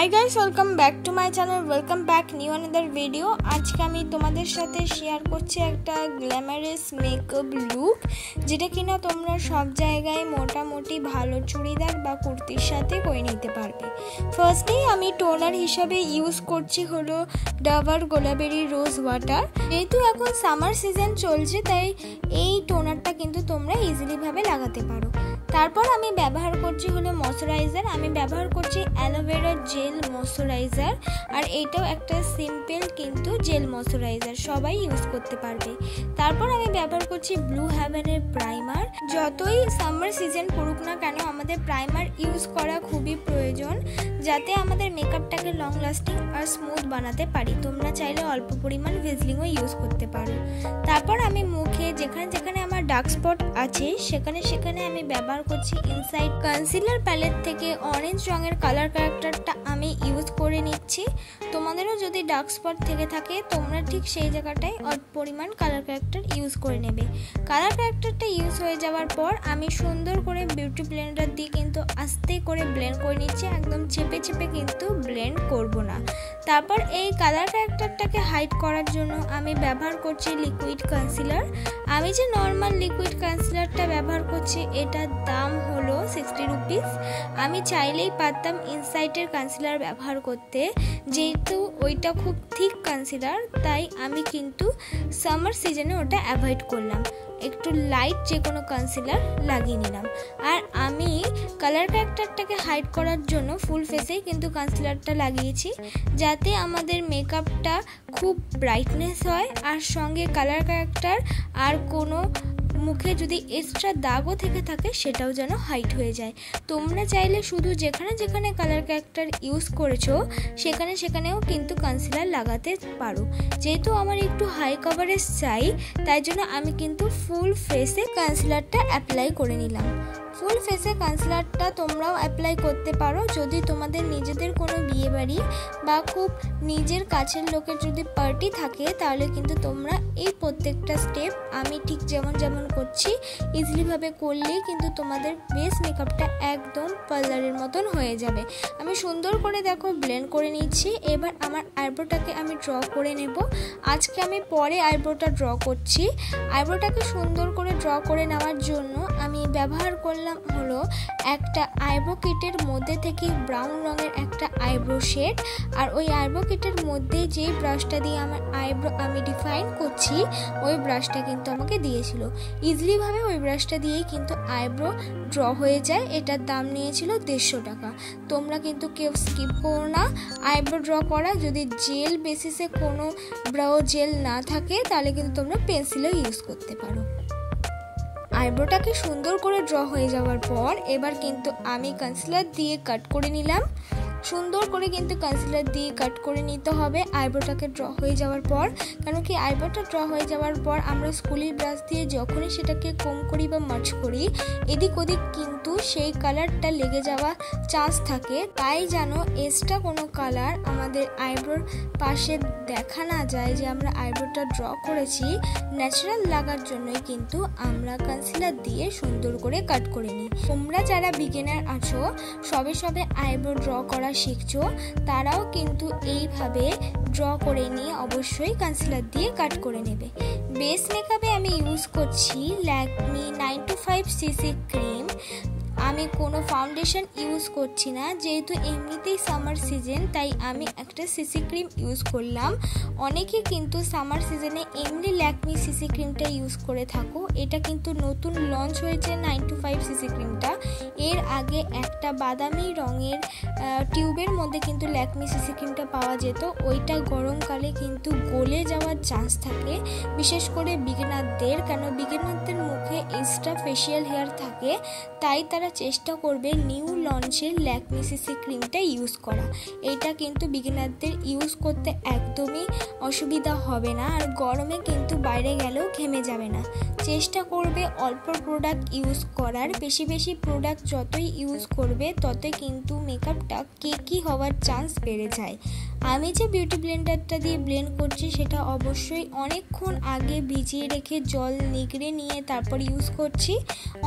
High guys welcome back to my channel welcome back new another video. आज के आमी तोमादेर साथे शेयर करछि एकटा ग्लैमारास मेकअप लुक जेटा किना तोमरा सब जायगाय मोटामुटी भालो चूड़ीदार बा कुर्तिर साथे करे निते पारबे। फार्स्टेई आमी टोनार हिसेबे यूज करछि हलो डाबर गोलाबेरी रोज वाटार। जेहेतु एखन सामार सीजन चलছে তাই এই টোনারটা কিন্তু তোমরা ইজিলি ভাবে লাগাতে পারো। তারপর আমি ব্যবহার করছি হলো ময়শ্চারাইজার। আমি ব্যবহার করছি অ্যালোভেরা জেল ময়শ্চারাইজার, আর এটাও একটা সিম্পল কিন্তু জেল ময়শ্চারাইজার, সবাই ইউজ করতে পারবে। তারপর আমি ব্যবহার করছি ব্লু হেভেনের প্রাইমার। যতই সামার সিজন পড়ুক না কেন আমাদের প্রাইমার ইউজ করা খুবই প্রয়োজন, যাতে আমাদের মেকআপটাকে লং লাস্টিং আর স্মুথ বানাতে পারি। তোমরা চাইলে অল্প পরিমাণ ভেজলিংও ইউজ করতে পারো। তারপর আমি মুখে যেখানে যেখানে আমার ডার্ক স্পট আছে সেখানে সেখানে আমি ব্যবহার করছি ইনসাইড কনসিলার প্যালেট থেকে অরেঞ্জ রঙের কালার ক্যারেক্টারটা আমি ইউজ করে নিচ্ছি। তোমাদেরও যদি ডার্ক স্পট থেকে থাকে তোমরা ঠিক সেই জায়গাটায় অল্প পরিমাণ কালার ক্যারেক্টার ইউজ করে নেবে। কালার ক্যারেক্টারটা ইউজ হয়ে যাওয়ার পর আমি সুন্দর করে বিউটি ব্লেন্ডার দিয়ে কিন্তু আস্তে করে ব্লেন্ড করে নিচ্ছি, একদম চেপে চেপে কিন্তু ব্লেন্ড করব না। তারপর এই কালার ক্যারেক্টারটাকে হাইড করার জন্য আমি ব্যবহার করছি লিকুইড কনসিলার। আমি যে নর্মাল লিকুইড কনসিলারটা ব্যবহার করছি এটার দাম হলো 60 রুপিস। আমি চাইলেই পারতাম ইনসাইটের কনসিলার ব্যবহার করতে, যেহেতু ওইটা খুব থিক কনসিলার তাই আমি কিন্তু সামার সিজনে ওটা অ্যাভয়েড করলাম, একটু লাইট যে কোনো কনসিলার লাগিয়ে নিলাম। আর আমি কালার ক্যারেক্টারটাকে হাইড করার জন্য ফুল ফেসেই কিন্তু কনসিলারটা লাগিয়েছি, যাতে আমাদের মেকআপটা খুব ব্রাইটনেস হয় আর সঙ্গে কালার ক্যারেক্টার আর কোনো মুখে যদি এক্সট্রা দাগও থেকে থাকে সেটাও যেন হাইড হয়ে যায়। তোমরা চাইলে শুধু যেখানে যেখানে কালার ক্যারেক্টার ইউজ করেছো সেখানে সেখানেও কিন্তু কনসিলার লাগাতে পারো। যেহেতু আমার একটু হাই কভারেজ চাই তাই জন্য আমি কিন্তু ফুল ফেসে কনসিলারটা অ্যাপ্লাই করে নিলাম। ফুল ফেসে কনসিলারটা তোমরাও অ্যাপ্লাই করতে পারো যদি তোমাদের নিজেদের কোনো বিয়েবাড়ি বা খুব নিজের কাছের লোকের যদি পার্টি থাকে, তাহলে কিন্তু তোমরা এই প্রত্যেকটা স্টেপ আমি ঠিক যেমন যেমন করছি ইজিলিভাবে করলেই কিন্তু তোমাদের বেস মেকআপটা একদম পার্লারের মতন হয়ে যাবে। আমি সুন্দর করে দেখো ব্লেন্ড করে নিচ্ছি। এবার আমার আইব্রোটাকে আমি ড্র করে নেব। আজকে আমি পরে আইব্রোটা ড্র করছি। আইব্রোটাকে সুন্দর করে ড্র করে নেওয়ার জন্য আমি ব্যবহার করলাম হলো একটা আইব্রো কিটের মধ্যে থেকে ব্রাউন রঙের একটা আইব্রো শেড। আর ওই আইব্রো কিটের মধ্যে যে ব্রাশটা দিয়ে আমার আইব্রো আমি ডিফাইন করছি ওই ব্রাশটা কিন্তু আমাকে দিয়েছিল। ইজিলি ভাবে ওই ব্রাশটা দিয়েই কিন্তু আইব্রো ড্র হয়ে যায়। এটার দাম নিয়েছিল 150 টাকা। তোমরা কিন্তু কেউ স্কিপ করো না আইব্রো ড্র করা। যদি জেল বেসিসে কোনো ব্রাউ জেল না থাকে তাহলে কিন্তু তোমরা পেন্সিলও ইউজ করতে পারো। আইব্রোটাকে সুন্দর করে ড্র হয়ে যাওয়ার পর এবার কিন্তু আমি কনসিলার দিয়ে কাট করে নিলাম। সুন্দর করে কিন্তু কনসিলার দিয়ে কাট করে নিতে হবে আইব্রোটাকে ড্র হয়ে যাওয়ার পর। কারণ কি আইব্রোটা ড্র হয়ে যাওয়ার পর আমরা স্কুলের ব্রাশ দিয়ে যখনই সেটাকে কম করি বা মার্চ করি এদিক ওদিক কিন্তু সেই কালারটা লেগে যাওয়ার চান্স থাকে। তাই যেন এক্সট্রা কোনো কালার আমাদের আইব্রোর পাশে দেখা না যায় যে আমরা আইব্রোটা ড্র করেছি, ন্যাচারাল লাগার জন্যই কিন্তু আমরা কনসিলার দিয়ে সুন্দর করে কাট করে নিই। তোমরা যারা বিগিনার আছো সবে সবে আইব্রো ড্র করা শিখছো তারাও কিন্তু এইভাবে ড্র করে নিয়ে অবশ্যই কনসিলার দিয়ে কাট করে নেবে। বেস মেকআপে আমি ইউজ করছি ল্যাকমি 925cc ক্রিম। আমি কোনো ফাউন্ডেশন ইউজ করছি না, যেহেতু এমনিতেই সামার সিজন তাই আমি একটা সিসি ক্রিম ইউজ করলাম। অনেকে কিন্তু সামার সিজনে এমনি ল্যাকমি সিসি ক্রিমটা ইউজ করে থাকো। এটা কিন্তু নতুন লঞ্চ হয়েছে 925cc ক্রিমটা। এর আগে একটা বাদামি রঙের টিউবের মধ্যে কিন্তু ল্যাকমি সিসি ক্রিমটা পাওয়া যেত। ওইটা গরমকালে কিন্তু গলে যাওয়ার চান্স থাকে, বিশেষ করে বিগিনারদের। কেন বিগিনারদের মুখে এক্সট্রা ফেশিয়াল হেয়ার থাকে, তাই তারা চেষ্টা করবে নিউ লঞ্চের ল্যাকমি সিসি ক্রিমটা ইউজ করা। এটা কিন্তু বিগিনারদের ইউজ করতে একদমই অসুবিধা হবে না, আর গরমে কিন্তু বাইরে গেলেও ঘেমে যাবে না। চেষ্টা করবে অল্প প্রোডাক্ট ইউজ করার। বেশি বেশি প্রোডাক্ট যত যতই ইউজ করবে ততই কিন্তু মেকআপটা কেকি হওয়ার চান্স বেড়ে যায়। আমি যে বিউটি ব্লেন্ডারটা দিয়ে ব্লেন্ড করছি সেটা অবশ্যই অনেকক্ষণ আগে ভিজিয়ে রেখে জল নিগড়ে নিয়ে তারপর ইউজ করছি।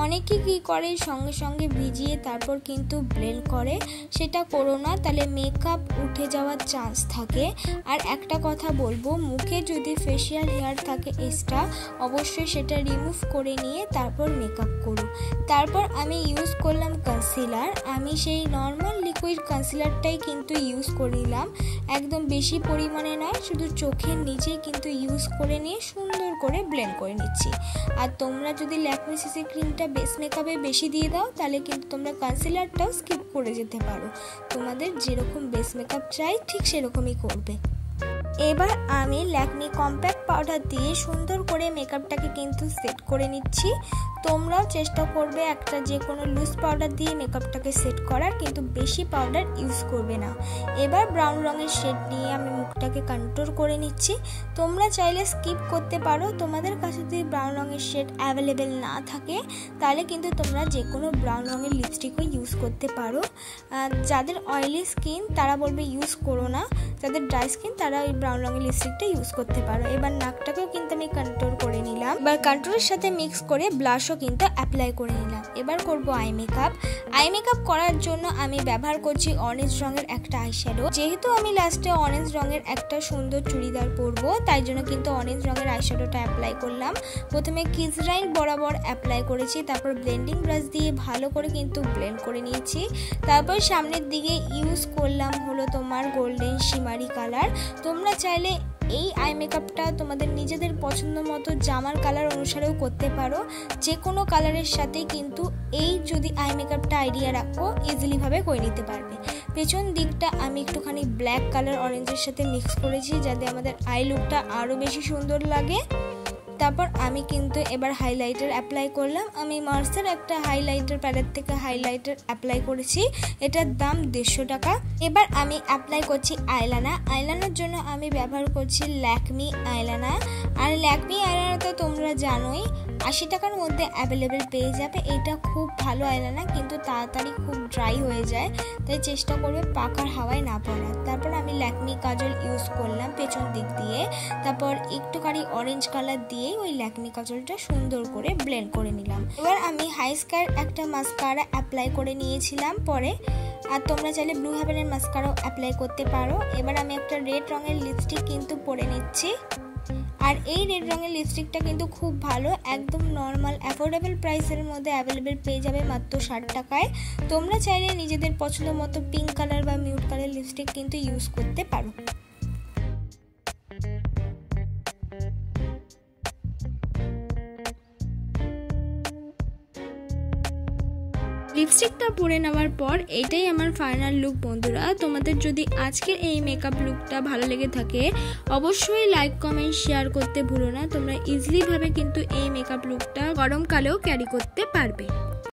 অনেকে কী করে সঙ্গে সঙ্গে ভিজিয়ে তারপর কিন্তু ব্লেন্ড করে, সেটা করো না, তাহলে মেকআপ উঠে যাওয়ার চান্স থাকে। আর একটা কথা বলবো, মুখে যদি ফেশিয়াল হেয়ার থাকে এক্সট্রা অবশ্যই সেটা রিমুভ করে নিয়ে তারপর মেকআপ করো। তারপর আমি ইউজ করলাম কনসিলার। আমি সেই নর্মাল লিকুইড কনসিলারটাই কিন্তু ইউজ করে নিলাম, একদম বেশি পরিমাণে নয়, শুধু চোখের নিচেই কিন্তু ইউজ করে নিয়ে সুন্দর করে ব্লেন্ড করে নিচ্ছি। আর তোমরা যদি ল্যাকমি সিসি ক্রিমটা বেস মেকআপে বেশি দিয়ে দাও তাহলে কিন্তু তোমরা কনসিলারটাও স্কিপ করে যেতে পারো। তোমাদের যেরকম বেস মেকআপ চাই ঠিক সেরকমই করবে। এবার আমি ল্যাকমি কম্প্যাক্ট পাউডার দিয়ে সুন্দর করে মেকআপটাকে কিন্তু সেট করে নিচ্ছি। তোমরাও চেষ্টা করবে একটা যে কোনো লুজ পাউডার দিয়ে মেকআপটাকে সেট করার, কিন্তু বেশি পাউডার ইউজ করবে না। এবার ব্রাউন রঙের শেড নিয়ে আমি মুখটাকে কন্ট্রোল করে নিচ্ছি। তোমরা চাইলে স্কিপ করতে পারো, তোমাদের কাছে যদি ব্রাউন রঙের শেড অ্যাভেলেবেল না থাকে তাহলে কিন্তু তোমরা যে কোনো ব্রাউন রঙের লিপস্টিকও ইউজ করতে পারো। যাদের অয়েলি স্কিন তারা বলবে ইউজ করো না, যাদের ড্রাই স্কিন তারা ওই ব্রাউন রঙের লিপস্টিকটা ইউজ করতে পারো। এবার নাকটাকেও কিন্তু আমি কন্ট্রোল করে নিলাম। এবার কন্ট্রোলের সাথে মিক্স করে ব্লাশও কিন্তু অ্যাপ্লাই করে নিলাম। এবার করব আই মেকআপ। আই মেকআপ করার জন্য আমি ব্যবহার করছি অরেঞ্জ রঙের একটা আইশ্যাডো। যেহেতু আমি লাস্টে অরেঞ্জ রঙের একটা সুন্দর চুড়িদার পরবো তাই জন্য কিন্তু অরেঞ্জ রঙের আইশ্যাডোটা অ্যাপ্লাই করলাম। প্রথমে কিস লাইন বরাবর অ্যাপ্লাই করেছি, তারপর ব্লেন্ডিং ব্রাশ দিয়ে ভালো করে কিন্তু ব্লেন্ড করে নিয়েছি। তারপর সামনের দিকে ইউজ করলাম হলো তোমার গোল্ডেন শিমারি কালার। তোমরা চাইলে এই আই মেকআপটা তোমাদের নিজেদের পছন্দ মতো জামার কালার অনুসারেও করতে পারো, যে কোনো কালারের সাথে কিন্তু এই যদি আই মেকআপটা আইডিয়া রাখো ইজিলিভাবে করে নিতে পারবে। পেছন দিকটা আমি একটুখানি ব্ল্যাক কালার অরেঞ্জের সাথে মিক্স করেছি যাতে আমাদের আই লুকটা আরও বেশি সুন্দর লাগে। তারপর আমি কিন্তু এবার হাইলাইটার অ্যাপ্লাই করলাম। আমি মার্সের একটা হাইলাইটার প্যালেট থেকে হাইলাইটার অ্যাপ্লাই করেছি, এটার দাম 150 টাকা। এবার আমি অ্যাপ্লাই করছি আইলাইনার। আইলাইনার জন্য আমি ব্যবহার করছি ল্যাকমি আইলাইনার। আর ল্যাকমি আইলাইনার তো তোমরা জানোই 80 টাকার মধ্যে অ্যাভেলেবেল পেয়ে যাবে। এটা খুব ভালো আইলাইনার, কিন্তু তাড়াতাড়ি খুব ড্রাই হয়ে যায়, তাই চেষ্টা করবে পাখার হাওয়ায় না পড়ার। তারপর আমি ল্যাকমি কাজল ইউজ করলাম পেছন দিক দিয়ে, তারপর একটুখানি অরেঞ্জ কালার দিয়ে ওই ল্যাকমি কাজলটা সুন্দর করে ব্লেন্ড করে নিলাম। এবার আমি হাই স্কার একটা মাস্কারা অ্যাপ্লাই করে নিয়েছিলাম পরে, আর তোমরা চাইলে ব্লু হেভেনের মাস্কারাও অ্যাপ্লাই করতে পারো। এবার আমি একটা রেড রঙের লিপস্টিক কিন্তু পরে নিচ্ছি। আর এই রেড রঙের লিপস্টিকটা কিন্তু খুব ভালো, একদম নর্মাল অ্যাফোর্ডেবল প্রাইসের মধ্যে অ্যাভেলেবেল পেয়ে যাবে মাত্র 60 টাকায়। তোমরা চাইলে নিজেদের পছন্দ মতো পিঙ্ক কালার বা মিউট কালার লিপস্টিক কিন্তু ইউজ করতে পারো। লিপস্টিকটা পরে নেওয়ার পর এটাই আমার ফাইনাল লুক। বন্ধুরা, তোমাদের যদি আজকের এই মেকআপ লুকটা ভালো লেগে থাকে অবশ্যই লাইক কমেন্ট শেয়ার করতে ভুলো না। তোমরা ইজিলিভাবে কিন্তু এই মেকআপ লুকটা গরমকালেও ক্যারি করতে পারবে।